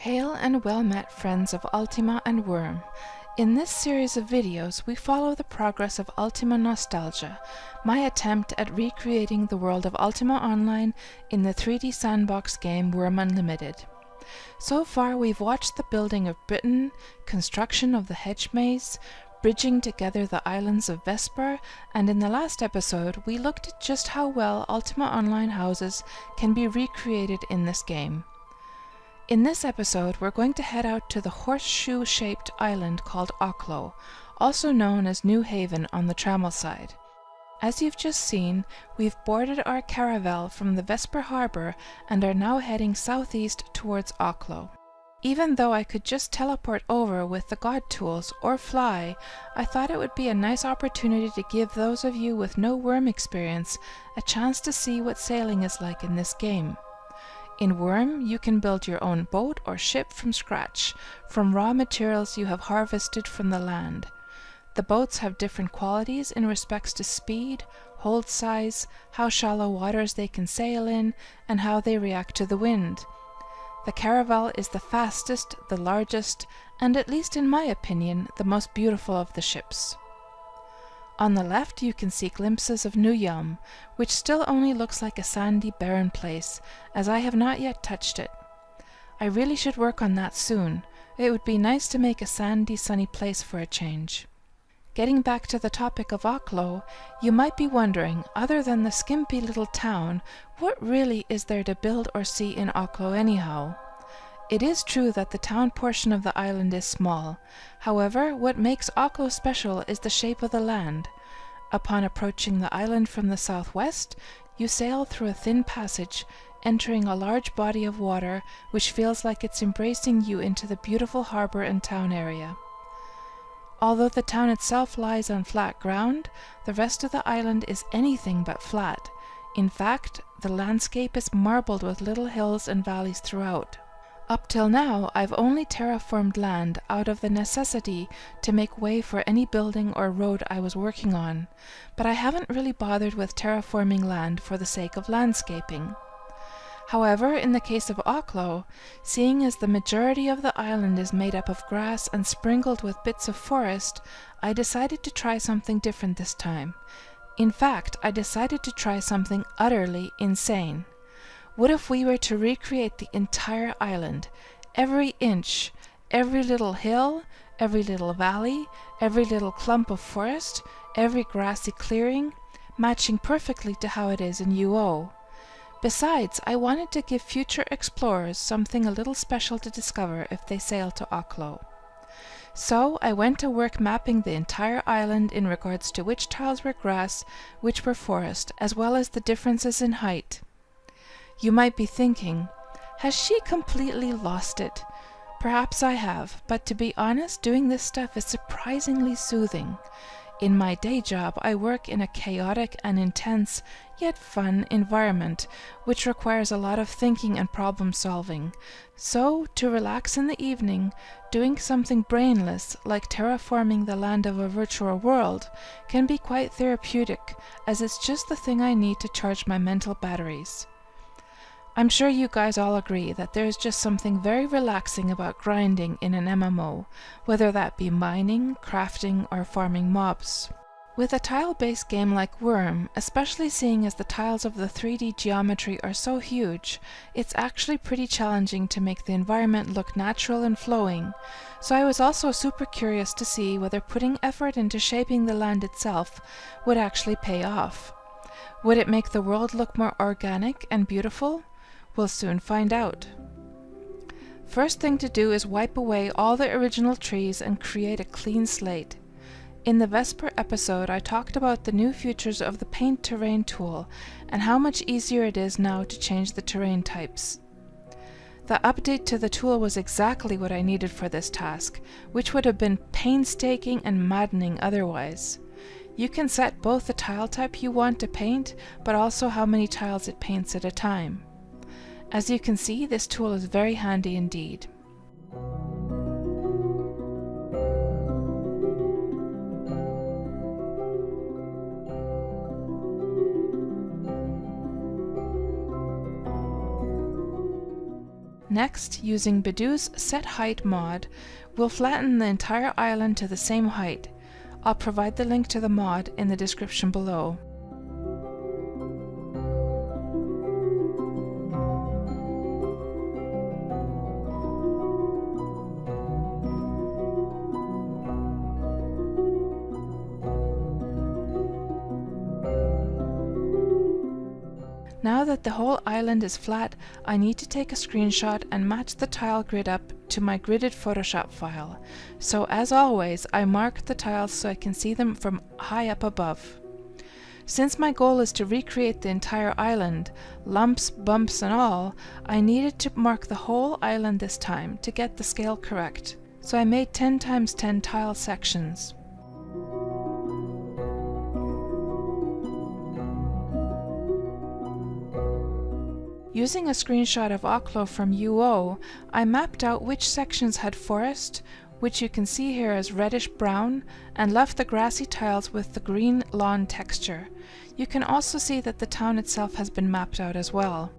Hail and well met friends of Ultima and Worm. In this series of videos, we follow the progress of Ultima Nostalgia, my attempt at recreating the world of Ultima Online in the 3D sandbox game Worm Unlimited. So far, we've watched the building of Britain, construction of the hedge maze, bridging together the islands of Vesper, and in the last episode, we looked at just how well Ultima Online houses can be recreated in this game. In this episode, we're going to head out to the horseshoe-shaped island called Oklo, also known as New Haven on the Trammel side. As you've just seen, we've boarded our caravel from the Vesper Harbour and are now heading southeast towards Oklo. Even though I could just teleport over with the God tools or fly, I thought it would be a nice opportunity to give those of you with no Worm experience a chance to see what sailing is like in this game. In Worm, you can build your own boat or ship from scratch, from raw materials you have harvested from the land. The boats have different qualities in respects to speed, hold size, how shallow waters they can sail in, and how they react to the wind. The caravel is the fastest, the largest, and at least in my opinion, the most beautiful of the ships. On the left you can see glimpses of New Yum, which still only looks like a sandy, barren place, as I have not yet touched it. I really should work on that soon. It would be nice to make a sandy, sunny place for a change. Getting back to the topic of Oklo, you might be wondering, other than the skimpy little town, what really is there to build or see in Oklo anyhow? It is true that the town portion of the island is small. However, what makes Oklo special is the shape of the land. Upon approaching the island from the southwest, you sail through a thin passage, entering a large body of water which feels like it's embracing you into the beautiful harbour and town area. Although the town itself lies on flat ground, the rest of the island is anything but flat. In fact, the landscape is marbled with little hills and valleys throughout. Up till now, I've only terraformed land out of the necessity to make way for any building or road I was working on, but I haven't really bothered with terraforming land for the sake of landscaping. However, in the case of Oklo, seeing as the majority of the island is made up of grass and sprinkled with bits of forest, I decided to try something different this time. In fact, I decided to try something utterly insane. What if we were to recreate the entire island, every inch, every little hill, every little valley, every little clump of forest, every grassy clearing, matching perfectly to how it is in UO? Besides, I wanted to give future explorers something a little special to discover if they sail to Oklo. So I went to work mapping the entire island in regards to which tiles were grass, which were forest, as well as the differences in height. You might be thinking, has she completely lost it? Perhaps I have, but to be honest, doing this stuff is surprisingly soothing. In my day job, I work in a chaotic and intense, yet fun environment, which requires a lot of thinking and problem solving. So, to relax in the evening, doing something brainless, like terraforming the land of a virtual world, can be quite therapeutic, as it's just the thing I need to charge my mental batteries. I'm sure you guys all agree that there's just something very relaxing about grinding in an MMO, whether that be mining, crafting, or farming mobs. With a tile-based game like Worm, especially seeing as the tiles of the 3D geometry are so huge, it's actually pretty challenging to make the environment look natural and flowing, so I was also super curious to see whether putting effort into shaping the land itself would actually pay off. Would it make the world look more organic and beautiful? We'll soon find out. First thing to do is wipe away all the original trees and create a clean slate. In the Vesper episode, I talked about the new features of the Paint Terrain tool and how much easier it is now to change the terrain types. The update to the tool was exactly what I needed for this task, which would have been painstaking and maddening otherwise. You can set both the tile type you want to paint, but also how many tiles it paints at a time. As you can see, this tool is very handy indeed. Next, using Badoo's Set Height mod, we'll flatten the entire island to the same height. I'll provide the link to the mod in the description below. Now that the whole island is flat, I need to take a screenshot and match the tile grid up to my gridded Photoshop file. So as always, I mark the tiles so I can see them from high up above. Since my goal is to recreate the entire island, lumps, bumps and all, I needed to mark the whole island this time to get the scale correct. So I made 10 × 10 tile sections. Using a screenshot of Oklo from UO, I mapped out which sections had forest, which you can see here as reddish brown, and left the grassy tiles with the green lawn texture. You can also see that the town itself has been mapped out as well.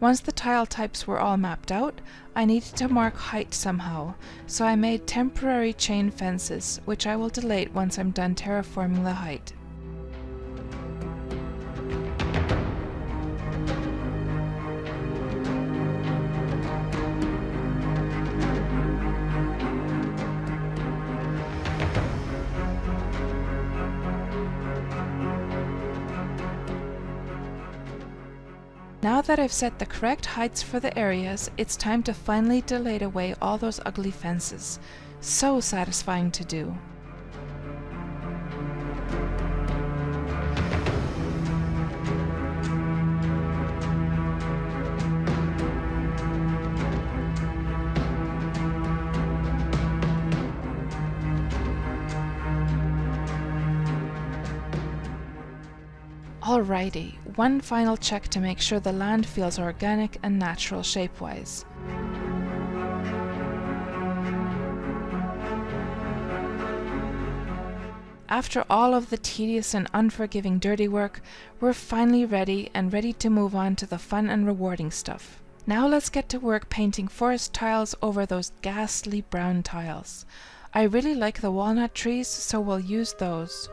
Once the tile types were all mapped out, I needed to mark height somehow, so I made temporary chain fences, which I will delete once I'm done terraforming the height. Now that I've set the correct heights for the areas, it's time to finally delete away all those ugly fences. So satisfying to do. Alrighty, one final check to make sure the land feels organic and natural shape-wise. After all of the tedious and unforgiving dirty work, we're finally ready to move on to the fun and rewarding stuff. Now let's get to work painting forest tiles over those ghastly brown tiles. I really like the walnut trees, so we'll use those.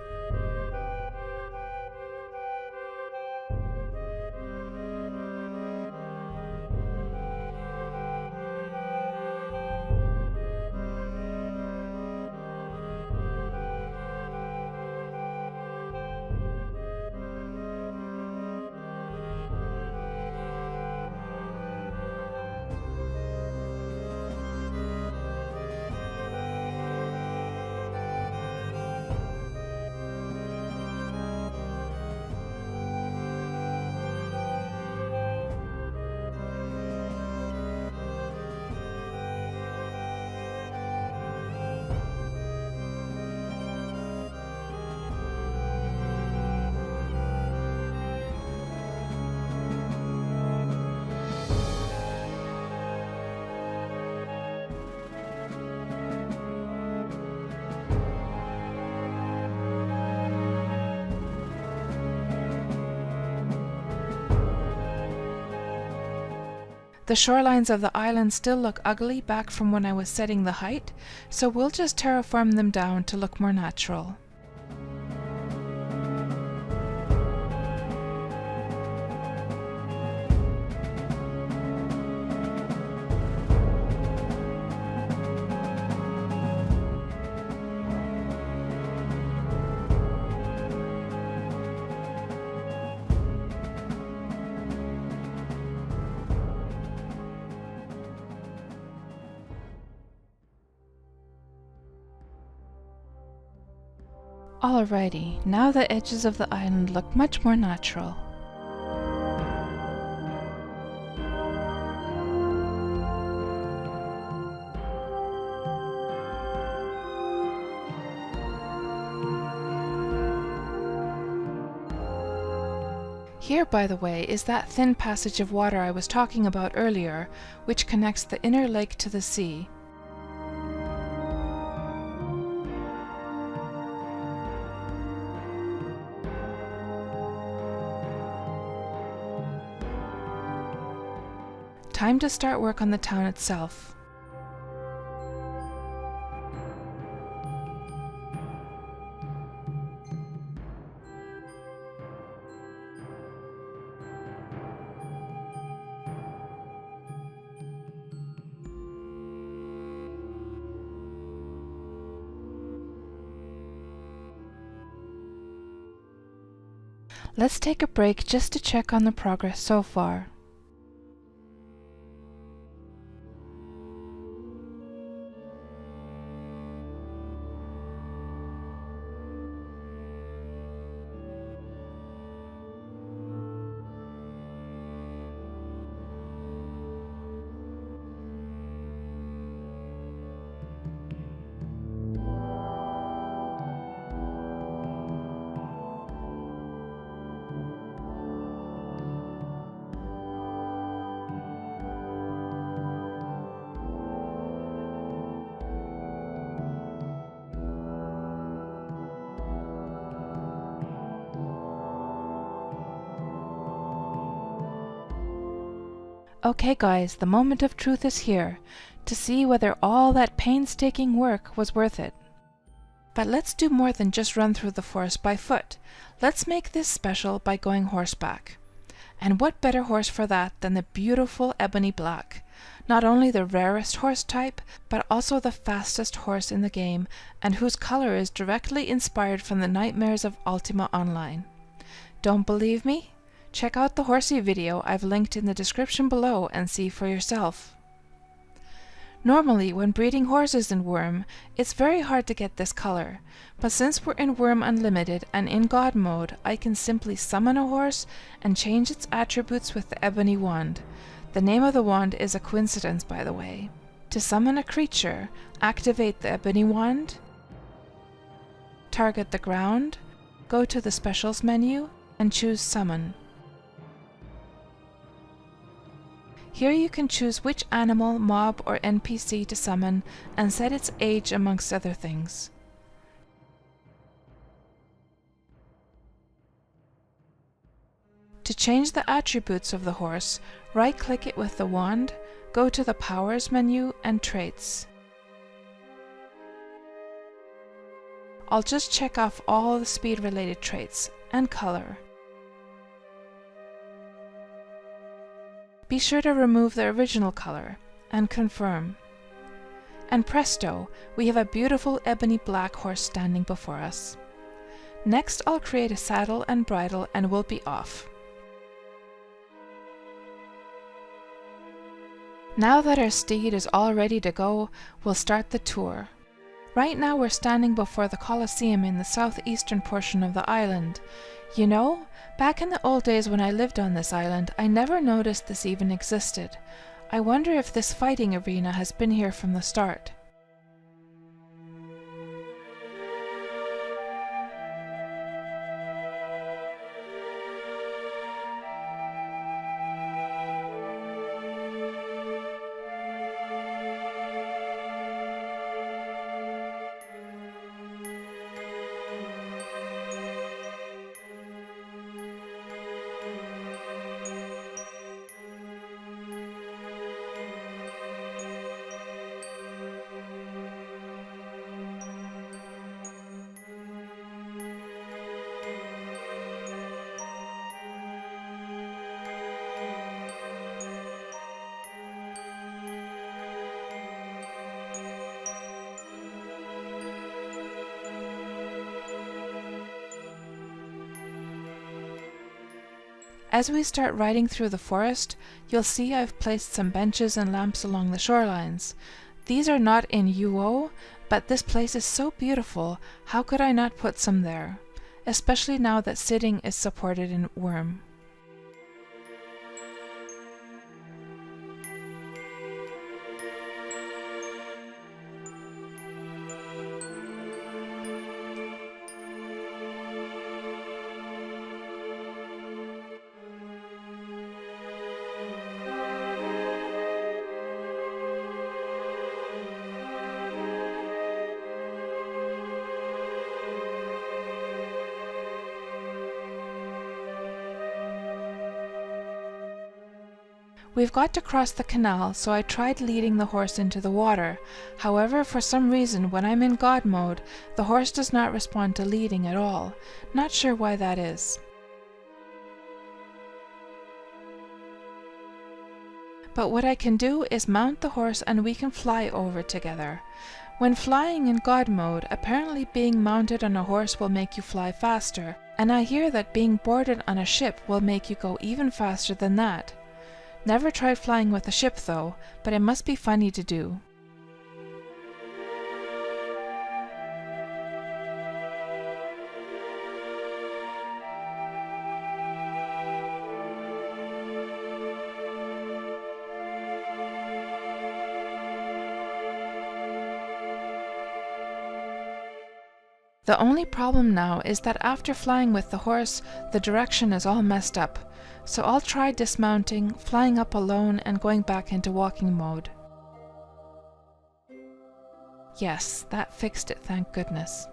The shorelines of the island still look ugly back from when I was setting the height, so we'll just terraform them down to look more natural. Alrighty, now the edges of the island look much more natural. Here, by the way, is that thin passage of water I was talking about earlier, which connects the inner lake to the sea. Time to start work on the town itself. Let's take a break just to check on the progress so far. Okay guys, the moment of truth is here, to see whether all that painstaking work was worth it. But let's do more than just run through the forest by foot. Let's make this special by going horseback. And what better horse for that than the beautiful Ebony Black? Not only the rarest horse type, but also the fastest horse in the game, and whose color is directly inspired from the nightmares of Ultima Online. Don't believe me? Check out the horsey video I've linked in the description below and see for yourself. Normally, when breeding horses in Worm, it's very hard to get this color, but since we're in Worm Unlimited and in God mode, I can simply summon a horse and change its attributes with the Ebony Wand. The name of the wand is a coincidence, by the way. To summon a creature, activate the Ebony Wand, target the ground, go to the Specials menu, and choose Summon. Here you can choose which animal, mob, or NPC to summon and set its age amongst other things. To change the attributes of the horse, right-click it with the wand, go to the Powers menu and Traits. I'll just check off all the speed-related traits and color. Be sure to remove the original color and confirm. And presto, we have a beautiful Ebony Black horse standing before us. Next, I'll create a saddle and bridle and we'll be off. Now that our steed is all ready to go, we'll start the tour. Right now we're standing before the Colosseum in the southeastern portion of the island. You know, back in the old days when I lived on this island, I never noticed this even existed. I wonder if this fighting arena has been here from the start. As we start riding through the forest, you'll see I've placed some benches and lamps along the shorelines. These are not in UO, but this place is so beautiful, how could I not put some there? Especially now that sitting is supported in Worm. We've got to cross the canal, so I tried leading the horse into the water. However, for some reason, when I'm in God mode, the horse does not respond to leading at all. Not sure why that is. But what I can do is mount the horse and we can fly over together. When flying in God mode, apparently being mounted on a horse will make you fly faster, and I hear that being boarded on a ship will make you go even faster than that. Never tried flying with a ship though, but it must be funny to do. The only problem now is that after flying with the horse, the direction is all messed up, so I'll try dismounting, flying up alone, and going back into walking mode. Yes, that fixed it, thank goodness.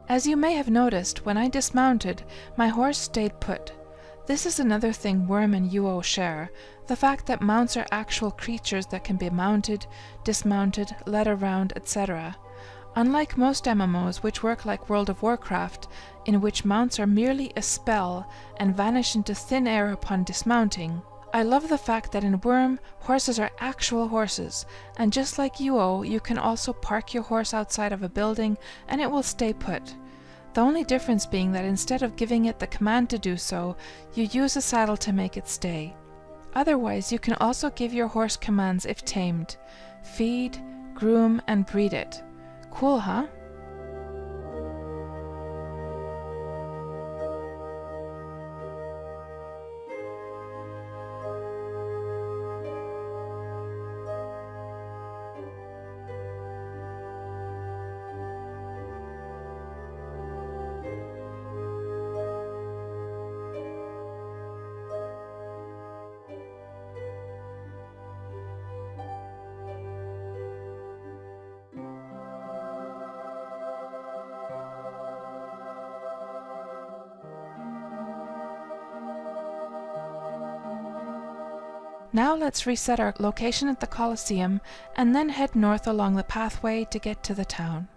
As you may have noticed, when I dismounted, my horse stayed put. This is another thing Worm and UO share, the fact that mounts are actual creatures that can be mounted, dismounted, led around, etc. Unlike most MMOs, which work like World of Warcraft, in which mounts are merely a spell and vanish into thin air upon dismounting, I love the fact that in Worm, horses are actual horses, and just like UO, you can also park your horse outside of a building and it will stay put. The only difference being that instead of giving it the command to do so, you use a saddle to make it stay. Otherwise, you can also give your horse commands if tamed. Feed, groom, and breed it. Cool, huh? Now let's reset our location at the Colosseum and then head north along the pathway to get to the town.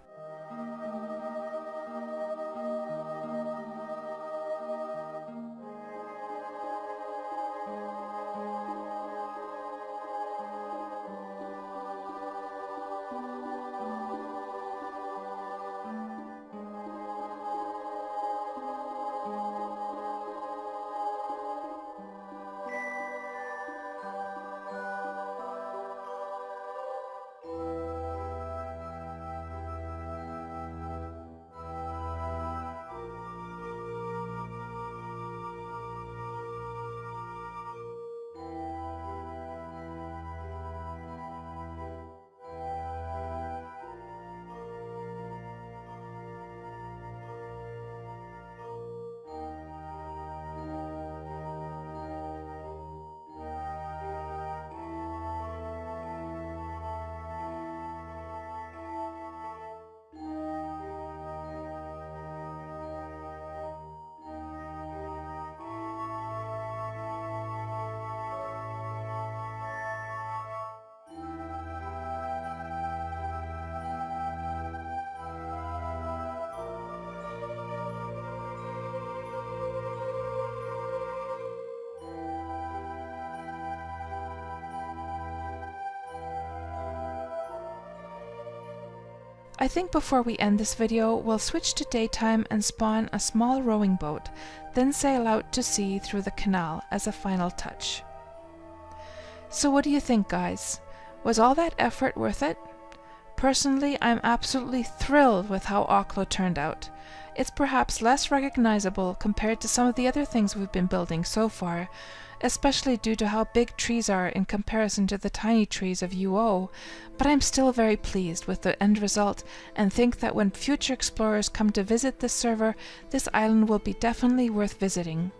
I think before we end this video, we'll switch to daytime and spawn a small rowing boat, then sail out to sea through the canal as a final touch. So what do you think, guys? Was all that effort worth it? Personally, I'm absolutely thrilled with how Oklo turned out. It's perhaps less recognizable compared to some of the other things we've been building so far, especially due to how big trees are in comparison to the tiny trees of UO, but I'm still very pleased with the end result and think that when future explorers come to visit this server, this island will be definitely worth visiting.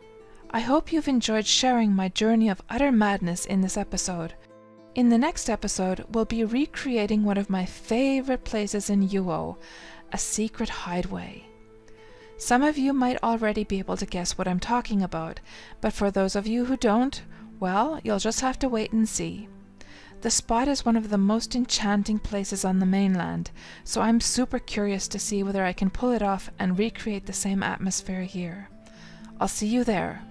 I hope you've enjoyed sharing my journey of utter madness in this episode. In the next episode, we'll be recreating one of my favorite places in UO, a secret hideaway. Some of you might already be able to guess what I'm talking about, but for those of you who don't, Well, you'll just have to wait and see. The spot is one of the most enchanting places on the mainland, so I'm super curious to see whether I can pull it off and recreate the same atmosphere here. I'll see you there.